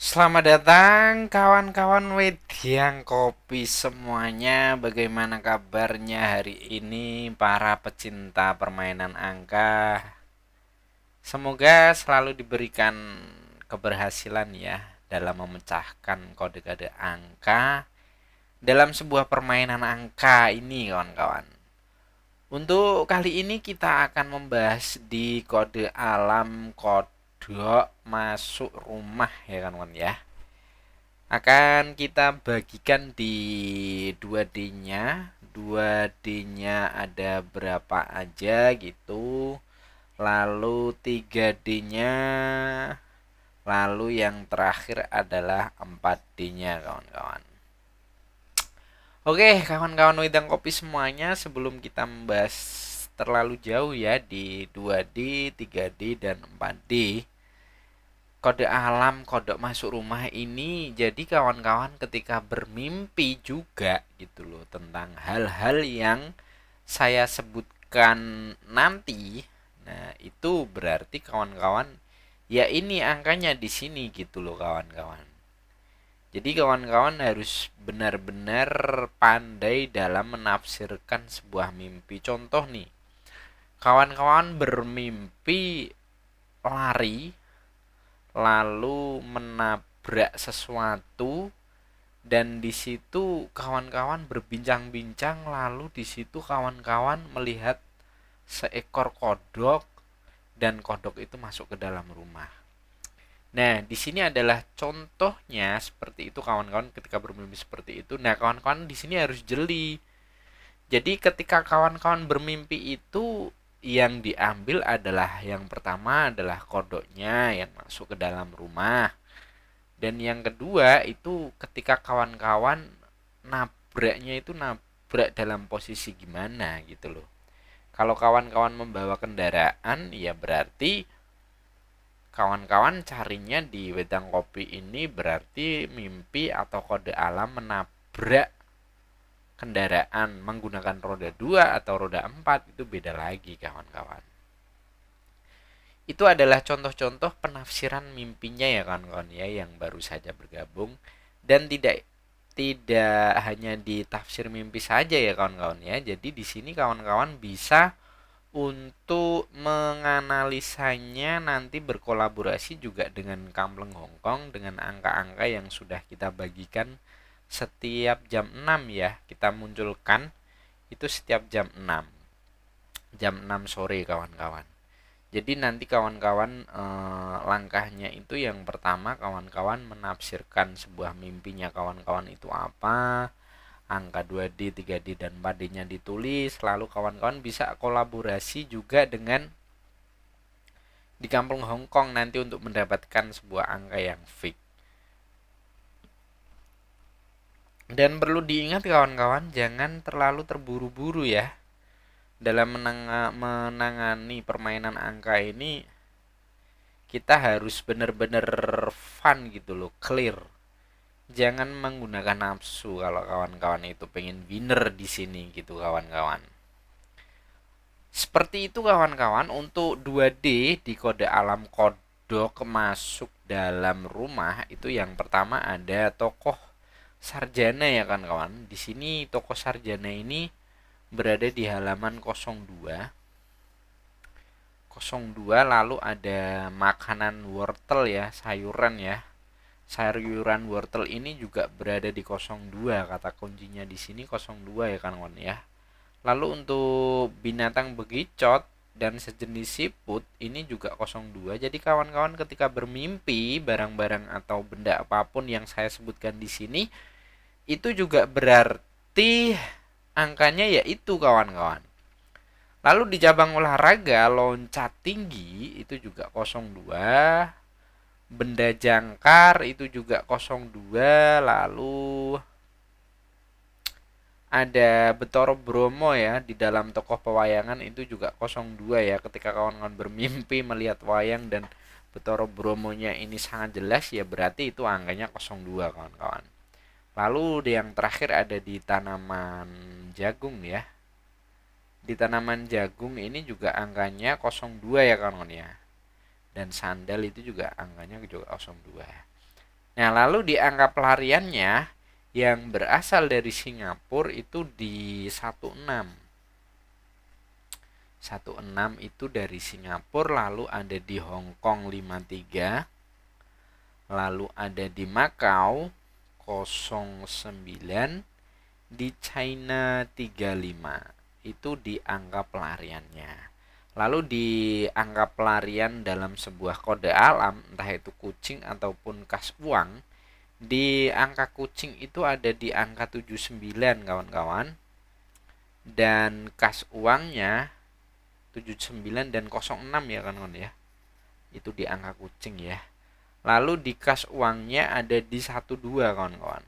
Selamat datang kawan-kawan Wediang Kopi semuanya. Bagaimana kabarnya hari ini para pecinta permainan angka? Semoga selalu diberikan keberhasilan ya dalam memecahkan kode-kode angka dalam sebuah permainan angka ini kawan-kawan. Untuk kali ini kita akan membahas di kode alam kodok masuk rumah ya kawan-kawan ya. Akan kita bagikan di 2D-nya. 2D-nya ada berapa aja gitu. Lalu 3D-nya. Lalu yang terakhir adalah 4D-nya kawan-kawan. Oke, kawan-kawan wedang kopi semuanya, sebelum kita membahas terlalu jauh ya di 2D, 3D, dan 4D, kode alam kodok masuk rumah ini jadi kawan-kawan ketika bermimpi juga gitu loh tentang hal-hal yang saya sebutkan nanti. Nah, itu berarti kawan-kawan ya ini angkanya di sini gitu loh kawan-kawan. Jadi kawan-kawan harus benar-benar pandai dalam menafsirkan sebuah mimpi. Contoh nih, kawan-kawan bermimpi lari lalu menabrak sesuatu dan di situ kawan-kawan berbincang-bincang lalu di situ kawan-kawan melihat seekor kodok dan kodok itu masuk ke dalam rumah. Nah, di sini adalah contohnya seperti itu kawan-kawan ketika bermimpi seperti itu. Nah, kawan-kawan di sini harus jeli. Jadi ketika kawan-kawan bermimpi itu yang diambil adalah yang pertama adalah kodoknya yang masuk ke dalam rumah. Dan yang kedua itu ketika kawan-kawan nabraknya itu nabrak dalam posisi gimana gitu loh. Kalau kawan-kawan membawa kendaraan ya berarti kawan-kawan carinya di wedang kopi ini berarti mimpi atau kode alam menabrak kendaraan menggunakan roda 2 atau roda 4 itu beda lagi kawan-kawan. Itu adalah contoh-contoh penafsiran mimpinya ya kawan-kawan ya yang baru saja bergabung dan tidak hanya di tafsir mimpi saja ya kawan-kawan ya. Jadi di sini kawan-kawan bisa untuk menganalisanya nanti berkolaborasi juga dengan Kampleng Hongkong dengan angka-angka yang sudah kita bagikan setiap jam 6 ya. Kita munculkan itu setiap jam 6. Jam 6 sore kawan-kawan. Jadi nanti kawan-kawan langkahnya itu yang pertama kawan-kawan menafsirkan sebuah mimpinya kawan-kawan itu apa, angka 2D, 3D, dan 4D-nya ditulis, lalu kawan-kawan bisa kolaborasi juga dengan di kampung Hongkong nanti untuk mendapatkan sebuah angka yang fix. Dan perlu diingat kawan-kawan, jangan terlalu terburu-buru ya dalam menangani permainan angka ini. Kita harus benar-benar fun gitu loh, clear. Jangan menggunakan nafsu kalau kawan-kawan itu pengen winner di sini gitu kawan-kawan. Seperti itu kawan-kawan untuk 2D di kode alam kodok masuk dalam rumah itu yang pertama ada tokoh sarjana ya kawan-kawan. Di sini tokoh sarjana ini berada di halaman 02. 02 lalu ada makanan wortel ya, sayuran ya. Sayuran wortel ini juga berada di 02, kata kuncinya di sini 02 ya kawan-kawan ya. Lalu untuk binatang begicot dan sejenis siput ini juga 02. Jadi kawan-kawan ketika bermimpi barang-barang atau benda apapun yang saya sebutkan di sini itu juga berarti angkanya yaitu kawan-kawan. Lalu di cabang olahraga loncat tinggi itu juga 02, benda jangkar itu juga 02, lalu ada Betoro Bromo ya di dalam tokoh pewayangan itu juga 02 ya. Ketika kawan-kawan bermimpi melihat wayang dan Betoro Bromonya ini sangat jelas ya berarti itu angkanya 02 kawan-kawan. Lalu yang terakhir ada di tanaman jagung ya. Di tanaman jagung ini juga angkanya 02 ya kawan-kawan ya. Dan sandal itu juga angkanya juga 02. Nah, lalu di angka pelariannya yang berasal dari Singapura itu di 16. 16 itu dari Singapura, lalu ada di Hong Kong 53, lalu ada di Macau 09, di China 35. Itu di angka pelariannya. Lalu di angka pelarian dalam sebuah kode alam, entah itu kucing ataupun kas uang, di angka kucing itu ada di angka 79 kawan-kawan. Dan kas uangnya 79 dan 06 ya kawan-kawan ya. Itu di angka kucing ya. Lalu di kas uangnya ada di 12 kawan-kawan.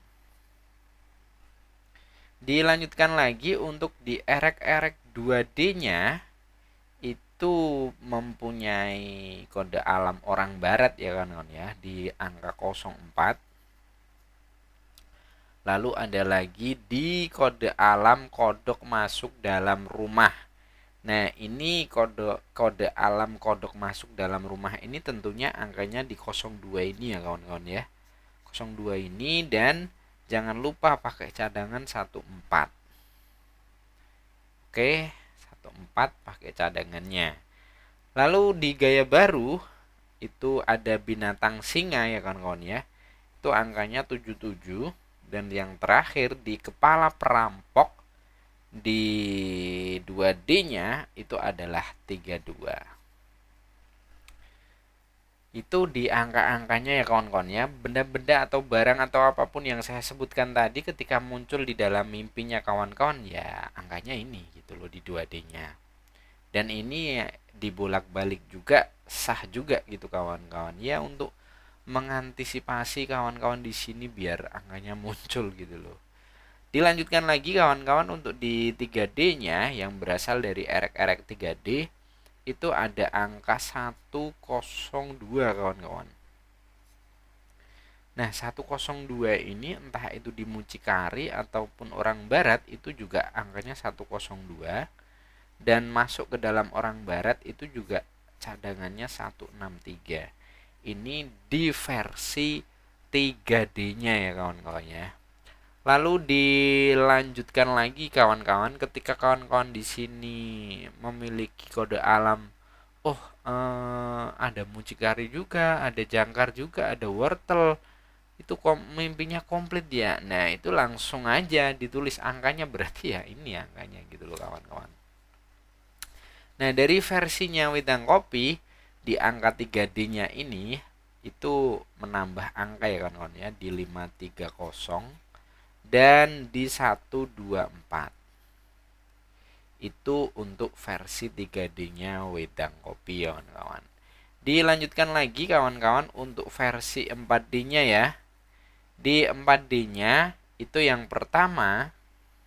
Dilanjutkan lagi untuk di erek-erek 2D-nya itu mempunyai kode alam orang barat ya kawan-kawan ya, di angka 04. Lalu ada lagi di kode alam kodok masuk dalam rumah. Nah, ini kode alam kodok masuk dalam rumah ini tentunya angkanya di 02 ini ya kawan-kawan ya. 02 ini, dan jangan lupa pakai cadangan 14. Oke, 14 pakai cadangannya. Lalu di gaya baru itu ada binatang singa ya kawan-kawan ya. Itu angkanya 77, dan yang terakhir di kepala perampok di 2D-nya itu adalah 32. Itu di angka-angkanya ya kawan-kawan ya. Benda-benda atau barang atau apapun yang saya sebutkan tadi ketika muncul di dalam mimpinya kawan-kawan ya angkanya ini gitu loh di 2D-nya. Dan ini dibolak-balik juga sah juga gitu kawan-kawan ya, untuk mengantisipasi kawan-kawan di sini biar angkanya muncul gitu loh. Dilanjutkan lagi kawan-kawan untuk di 3D-nya yang berasal dari erek-erek 3D itu ada angka 102 kawan-kawan. Nah, 102 ini entah itu di mucikari ataupun orang barat itu juga angkanya 102, dan masuk ke dalam orang barat itu juga cadangannya 163. Ini di versi 3D-nya ya kawan-kawan ya. Lalu dilanjutkan lagi kawan-kawan, ketika kawan-kawan di sini memiliki kode alam, ada mucikari juga, ada jangkar juga, ada wortel, itu mimpinya komplit ya. Nah, itu langsung aja ditulis angkanya, berarti ya ini angkanya gitu loh kawan-kawan. Nah, dari versinya Wedang Kopi di angka 3D-nya ini itu menambah angka ya kawan-kawan ya, di 530 dan di 124. Itu untuk versi 3D-nya Wedang Kopi ya kawan-kawan. Dilanjutkan lagi kawan-kawan untuk versi 4D-nya ya. Di 4D-nya itu yang pertama,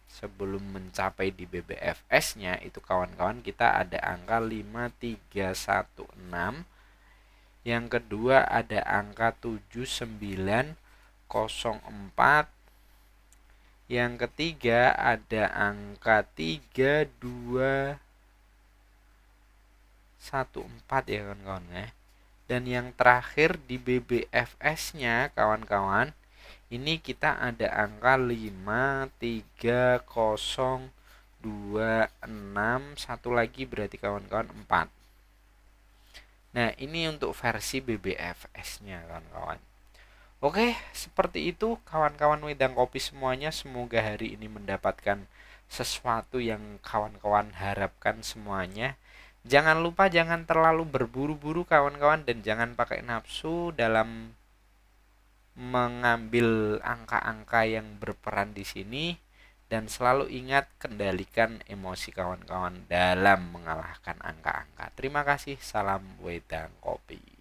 sebelum mencapai di BBFS-nya itu kawan-kawan kita ada angka 5316. Yang kedua ada angka 7904. Yang ketiga ada angka 3214 ya kawan-kawan ya. Dan yang terakhir di BBFS-nya kawan-kawan, ini kita ada angka 53026, satu lagi berarti kawan-kawan 4. Nah, ini untuk versi BBFS-nya kawan-kawan. Oke, seperti itu kawan-kawan Wedang Kopi semuanya. Semoga hari ini mendapatkan sesuatu yang kawan-kawan harapkan semuanya. Jangan lupa jangan terlalu berburu-buru kawan-kawan, dan jangan pakai nafsu dalam mengambil angka-angka yang berperan di sini, dan selalu ingat kendalikan emosi kawan-kawan dalam mengalahkan angka-angka. Terima kasih, salam Wedang Kopi.